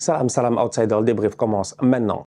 Salam, salam, outsider, le débrief commence maintenant.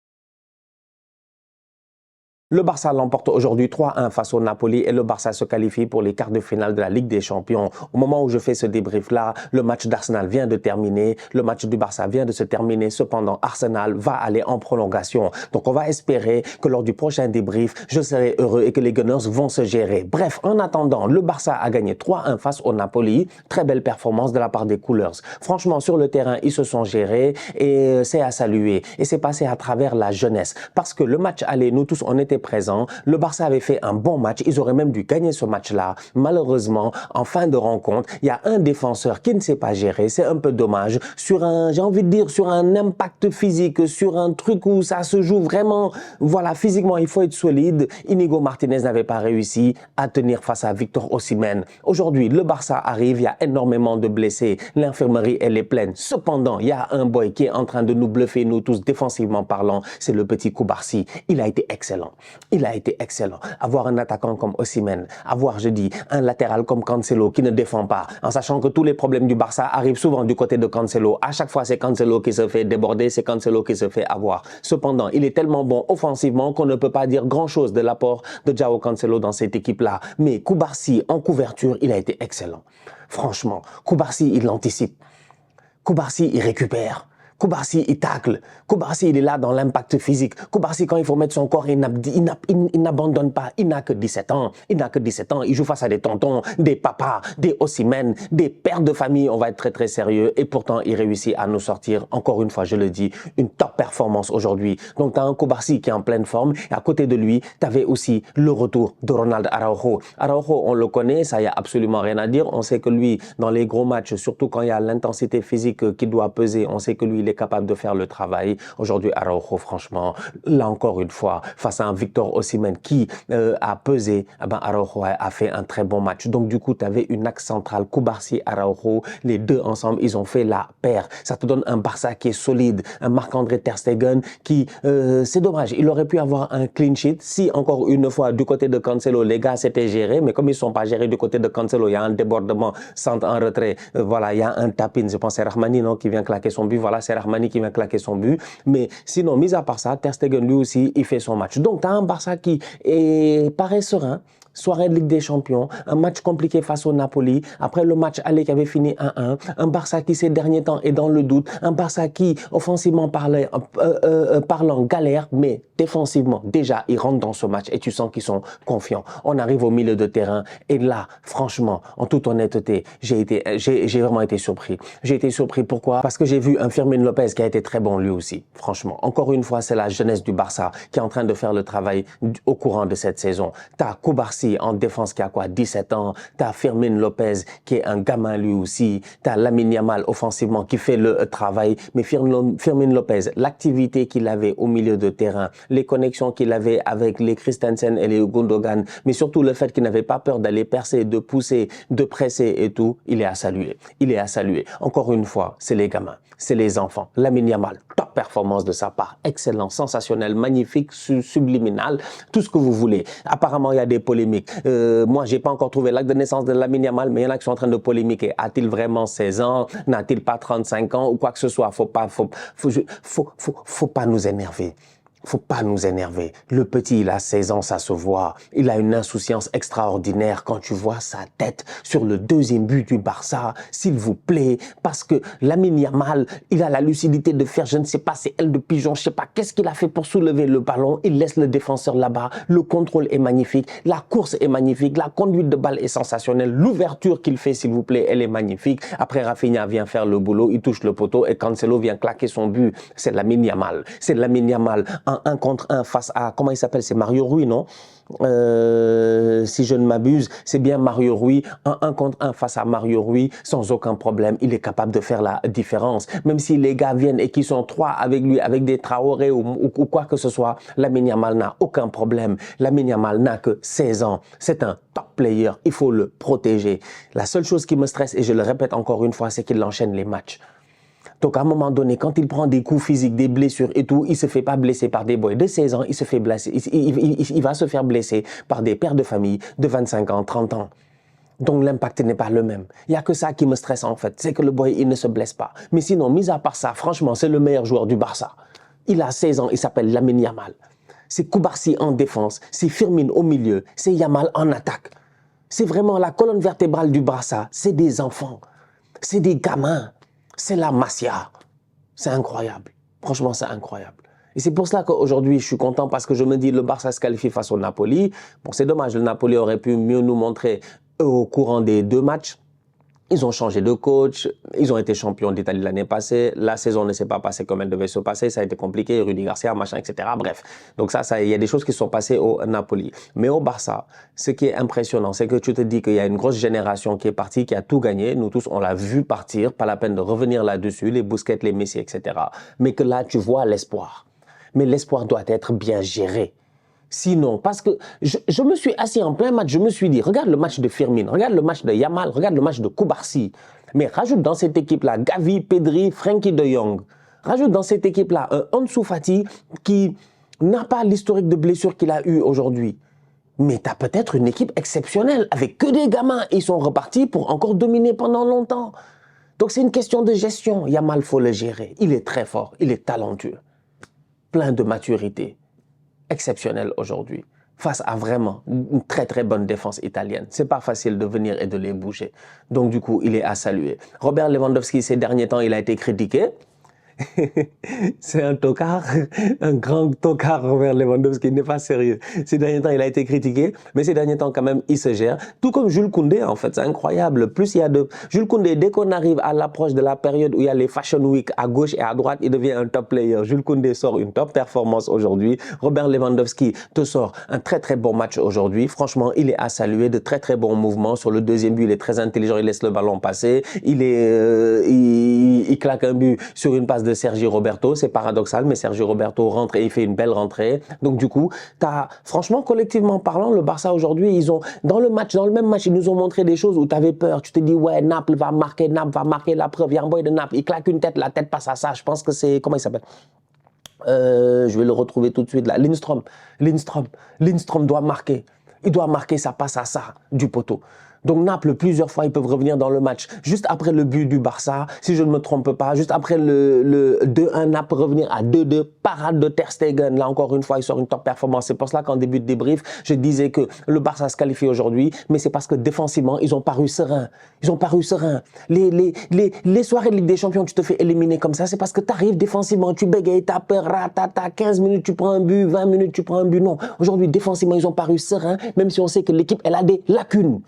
Le Barça l'emporte aujourd'hui 3-1 face au Napoli et le Barça se qualifie pour les quarts de finale de la Ligue des Champions. Au moment où je fais ce débrief-là, le match d'Arsenal vient de terminer, le match du Barça vient de se terminer. Cependant, Arsenal va aller en prolongation. Donc on va espérer que lors du prochain débrief, je serai heureux et que les Gunners vont se gérer. Bref, en attendant, le Barça a gagné 3-1 face au Napoli. Très belle performance de la part des Coolers. Franchement, sur le terrain, ils se sont gérés et c'est à saluer. Et c'est passé à travers la jeunesse. Parce que le match aller, nous tous, on était présent. Le Barça avait fait un bon match. Ils auraient même dû gagner ce match-là. Malheureusement, en fin de rencontre, il y a un défenseur qui ne s'est pas géré. C'est un peu dommage. Sur un, j'ai envie de dire, sur un impact physique, sur un truc où ça se joue vraiment, voilà, physiquement, il faut être solide. Inigo Martinez n'avait pas réussi à tenir face à Victor Osimhen. Aujourd'hui, le Barça arrive. Il y a énormément de blessés. L'infirmerie, elle est pleine. Cependant, il y a un boy qui est en train de nous bluffer, nous tous, défensivement parlant. C'est le petit Koubarsi. Il a été excellent. Il a été excellent. Avoir un attaquant comme Osimhen, avoir, je dis, un latéral comme Cancelo qui ne défend pas, en sachant que tous les problèmes du Barça arrivent souvent du côté de Cancelo. À chaque fois, c'est Cancelo qui se fait déborder, c'est Cancelo qui se fait avoir. Cependant, il est tellement bon offensivement qu'on ne peut pas dire grand-chose de l'apport de João Cancelo dans cette équipe-là. Mais Koubarsi, en couverture, il a été excellent. Franchement, Koubarsi, il anticipe. Koubarsi, il récupère. Koubarsi, il tacle. Koubarsi, il est là dans l'impact physique. Koubarsi, quand il faut mettre son corps, il n'abandonne pas. Il n'a que 17 ans. Il n'a que 17 ans. Il joue face à des tontons, des papas, des Osimhen, des pères de famille. On va être très, très sérieux. Et pourtant, il réussit à nous sortir, encore une fois, je le dis, une top performance aujourd'hui. Donc, tu as un Koubarsi qui est en pleine forme. Et à côté de lui, tu avais aussi le retour de Ronald Araujo. Araujo, on le connaît. Ça, il n'y a absolument rien à dire. On sait que lui, dans les gros matchs, surtout quand il y a l'intensité physique qui doit peser, on sait que lui, il est capable de faire le travail. Aujourd'hui, Araujo, franchement, là encore une fois, face à un Victor Osimhen qui a pesé, Araujo a fait un très bon match. Donc du coup, tu avais une axe centrale, Koubarsi, Araujo, les deux ensemble, ils ont fait la paire. Ça te donne un Barça qui est solide, un Marc-André Ter Stegen qui, c'est dommage, il aurait pu avoir un clean sheet si, encore une fois, du côté de Cancelo, les gars s'étaient gérés, mais comme ils ne sont pas gérés du côté de Cancelo, il y a un débordement, centre en retrait, voilà, il y a un tap-in, je pense c'est Rahmani, non, qui vient claquer son but, voilà, c'est Rahmani qui vient claquer son but. Mais sinon, mis à part ça, Ter Stegen, lui aussi, il fait son match. Donc, tu as un Barça qui paraît serein. Soirée de Ligue des Champions, un match compliqué face au Napoli, après le match aller qui avait fini 1-1, un Barça qui ces derniers temps est dans le doute, un Barça qui offensivement parlant galère, mais défensivement déjà ils rentrent dans ce match et tu sens qu'ils sont confiants. On arrive au milieu de terrain et là, franchement, en toute honnêteté, j'ai vraiment été surpris. J'ai été surpris pourquoi? Parce que j'ai vu un Fermin Lopez qui a été très bon lui aussi, franchement. Encore une fois, c'est la jeunesse du Barça qui est en train de faire le travail au courant de cette saison. T'as Koubarsi en défense qui a quoi, 17 ans, t'as Fermin Lopez qui est un gamin lui aussi, t'as Lamine Yamal offensivement qui fait le travail, mais Fermin Lopez, l'activité qu'il avait au milieu de terrain, les connexions qu'il avait avec les Christensen et les Gundogan, mais surtout le fait qu'il n'avait pas peur d'aller percer, de pousser, de presser et tout, il est à saluer. Il est à saluer. Encore une fois, c'est les gamins, c'est les enfants. Lamine Yamal, top performance de sa part, excellent, sensationnel, magnifique, subliminal, tout ce que vous voulez. Apparemment, il y a des polémiques. Moi, j'ai pas encore trouvé l'acte de naissance de Lamine Yamal, mais il y en a qui sont en train de polémiquer. A-t-il vraiment 16 ans? N'a-t-il pas 35 ans? Ou quoi que ce soit. Faut pas nous énerver. Faut pas nous énerver. Le petit, il a 16 ans, ça se voit. Il a une insouciance extraordinaire quand tu vois sa tête sur le deuxième but du Barça. S'il vous plaît, parce que Lamine Yamal, il a la lucidité de faire, je ne sais pas, c'est aile de pigeon, je sais pas, qu'est-ce qu'il a fait pour soulever le ballon. Il laisse le défenseur là-bas. Le contrôle est magnifique. La course est magnifique. La conduite de balle est sensationnelle. L'ouverture qu'il fait, s'il vous plaît, elle est magnifique. Après, Rafinha vient faire le boulot. Il touche le poteau et Cancelo vient claquer son but. C'est Lamine Yamal. C'est Lamine Yamal. En 1 contre 1 face à, comment il s'appelle, c'est Mario Rui, non? Si je ne m'abuse, c'est bien Mario Rui. En 1 contre 1 face à Mario Rui, sans aucun problème, il est capable de faire la différence. Même si les gars viennent et qu'ils sont 3 avec lui, avec des Traoré ou quoi que ce soit, Lamine Yamal n'a aucun problème. Lamine Yamal n'a que 16 ans. C'est un top player. Il faut le protéger. La seule chose qui me stresse, et je le répète encore une fois, c'est qu'il enchaîne les matchs. Donc, à un moment donné, quand il prend des coups physiques, des blessures et tout, il ne se fait pas blesser par des boys de 16 ans, il se fait blesser, il va se faire blesser par des pères de famille de 25 ans, 30 ans. Donc l'impact n'est pas le même. Il n'y a que ça qui me stresse en fait, c'est que le boy, il ne se blesse pas. Mais sinon, mis à part ça, franchement, c'est le meilleur joueur du Barça. Il a 16 ans, il s'appelle Lamine Yamal. C'est Koubarsi en défense, c'est Firmine au milieu, c'est Yamal en attaque. C'est vraiment la colonne vertébrale du Barça. C'est des enfants, c'est des gamins, c'est la Masia. C'est incroyable. Franchement, c'est incroyable. Et c'est pour cela qu'aujourd'hui, je suis content parce que je me dis le Barça se qualifie face au Napoli. Bon, c'est dommage, le Napoli aurait pu mieux nous montrer au courant des 2 matchs. Ils ont changé de coach, ils ont été champions d'Italie l'année passée, la saison ne s'est pas passée comme elle devait se passer, ça a été compliqué, Rudy Garcia, machin, etc. Bref, donc ça, il y a des choses qui sont passées au Napoli. Mais au Barça, ce qui est impressionnant, c'est que tu te dis qu'il y a une grosse génération qui est partie, qui a tout gagné, nous tous, on l'a vu partir, pas la peine de revenir là-dessus, les Busquets, les Messi, etc. Mais que là, tu vois l'espoir. Mais l'espoir doit être bien géré. Sinon, parce que je me suis assis en plein match, je me suis dit, regarde le match de Firmine, regarde le match de Yamal, regarde le match de Koubarsi. Mais rajoute dans cette équipe-là Gavi, Pedri, Frenkie de Jong. Rajoute dans cette équipe-là un Ansu Fati qui n'a pas l'historique de blessure qu'il a eu aujourd'hui. Mais tu as peut-être une équipe exceptionnelle avec que des gamins. Ils sont repartis pour encore dominer pendant longtemps. Donc c'est une question de gestion. Yamal, il faut le gérer. Il est très fort, il est talentueux, plein de maturité. Exceptionnel aujourd'hui, face à vraiment une très très bonne défense italienne. C'est pas facile de venir et de les bouger. Donc du coup, il est à saluer. Robert Lewandowski, ces derniers temps, il a été critiqué. C'est un tocard, un grand tocard, Robert Lewandowski, il n'est pas sérieux. Ces derniers temps, il a été critiqué, mais ces derniers temps, quand même, il se gère. Tout comme Jules Koundé, en fait, c'est incroyable. Plus il y a de... Jules Koundé, dès qu'on arrive à l'approche de la période où il y a les Fashion Week à gauche et à droite, il devient un top player. Jules Koundé sort une top performance aujourd'hui. Robert Lewandowski te sort un très très bon match aujourd'hui. Franchement, il est à saluer, de très très bons mouvements. Sur le deuxième but, il est très intelligent, il laisse le ballon passer. Il claque un but sur une passe de Sergio Roberto, c'est paradoxal, mais Sergio Roberto rentre et il fait une belle rentrée. Donc du coup, franchement, collectivement parlant, le Barça aujourd'hui, ils ont, dans le même match, ils nous ont montré des choses où tu avais peur. Tu te dis, ouais, Naples va marquer la preuve. Il y a un boy de Naples, il claque une tête, la tête passe à ça. Je pense que c'est, comment il s'appelle? Je vais le retrouver tout de suite là. Lindstrom doit marquer. Il doit marquer, ça passe à ça, du poteau. Donc Naples, plusieurs fois, ils peuvent revenir dans le match. Juste après le but du Barça, si je ne me trompe pas, juste après le 2-1, Naples revenir à 2-2, parade de Ter Stegen. Là, encore une fois, il sort une top performance. C'est pour cela qu'en début de débrief, je disais que le Barça se qualifie aujourd'hui, mais c'est parce que défensivement, ils ont paru sereins. Ils ont paru sereins. Les soirées de Ligue des Champions, tu te fais éliminer comme ça, c'est parce que tu arrives défensivement, tu bégayes, tu as peur, ratata, 15 minutes, tu prends un but, 20 minutes, tu prends un but. Non, aujourd'hui, défensivement, ils ont paru sereins, même si on sait que l'équipe, elle a des lacunes.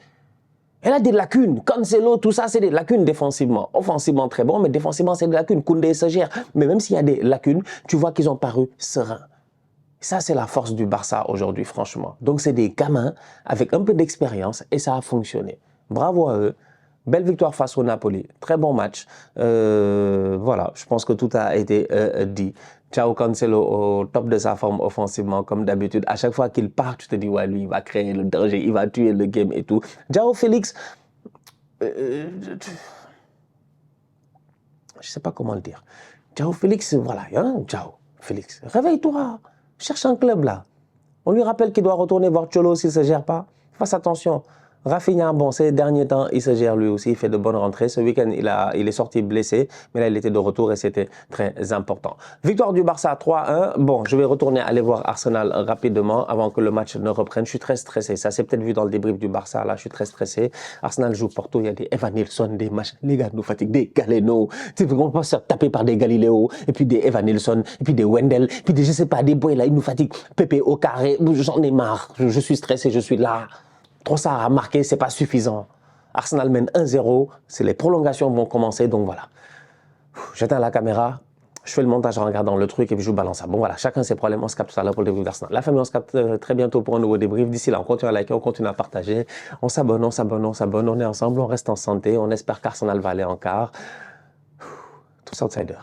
Elle a des lacunes. Cancelo, tout ça, c'est des lacunes défensivement. Offensivement, très bon, mais défensivement, c'est des lacunes. Koundé se gère. Mais même s'il y a des lacunes, tu vois qu'ils ont paru sereins. Ça, c'est la force du Barça aujourd'hui, franchement. Donc, c'est des gamins avec un peu d'expérience et ça a fonctionné. Bravo à eux. Belle victoire face au Napoli. Très bon match. Voilà, je pense que tout a été dit. Ciao Cancelo au top de sa forme offensivement, comme d'habitude. À chaque fois qu'il part, tu te dis, ouais, lui, il va créer le danger, il va tuer le game et tout. Ciao Félix, je sais pas comment le dire. Ciao Félix, voilà, hein? Ciao Félix. Réveille-toi, cherche un club là. On lui rappelle qu'il doit retourner voir Cholo s'il ne se gère pas. Fasse attention. Rafinha, bon, ces derniers temps, il se gère lui aussi, il fait de bonnes rentrées. Ce week-end, il est sorti blessé, mais là, il était de retour et c'était très important. Victoire du Barça 3-1. Bon, je vais retourner aller voir Arsenal rapidement avant que le match ne reprenne. Je suis très stressé. Ça s'est peut-être vu dans le débrief du Barça. Là, je suis très stressé. Arsenal joue Porto. Il y a des Evan Nilsson, des machins. Les gars nous fatiguent. Des Galeno. Tu sais, on peut se taper par des Galileo, et puis des Evan Nilsson, et puis des Wendell, et puis des, je sais pas, des boys là, ils nous fatiguent. Pépé au carré. J'en ai marre. Je suis stressé. Je suis là. Trossard a marqué, c'est pas suffisant. Arsenal mène 1-0, c'est les prolongations vont commencer, donc voilà. J'éteins la caméra, je fais le montage en regardant le truc et puis je vous balance ça. Bon voilà, chacun ses problèmes, on se capte tout à l'heure pour le débrief d'Arsenal. La famille, on se capte très bientôt pour un nouveau débrief. D'ici là, on continue à liker, on continue à partager. On s'abonne, on est ensemble, on reste en santé, on espère qu'Arsenal va aller en quart. Tous outsiders.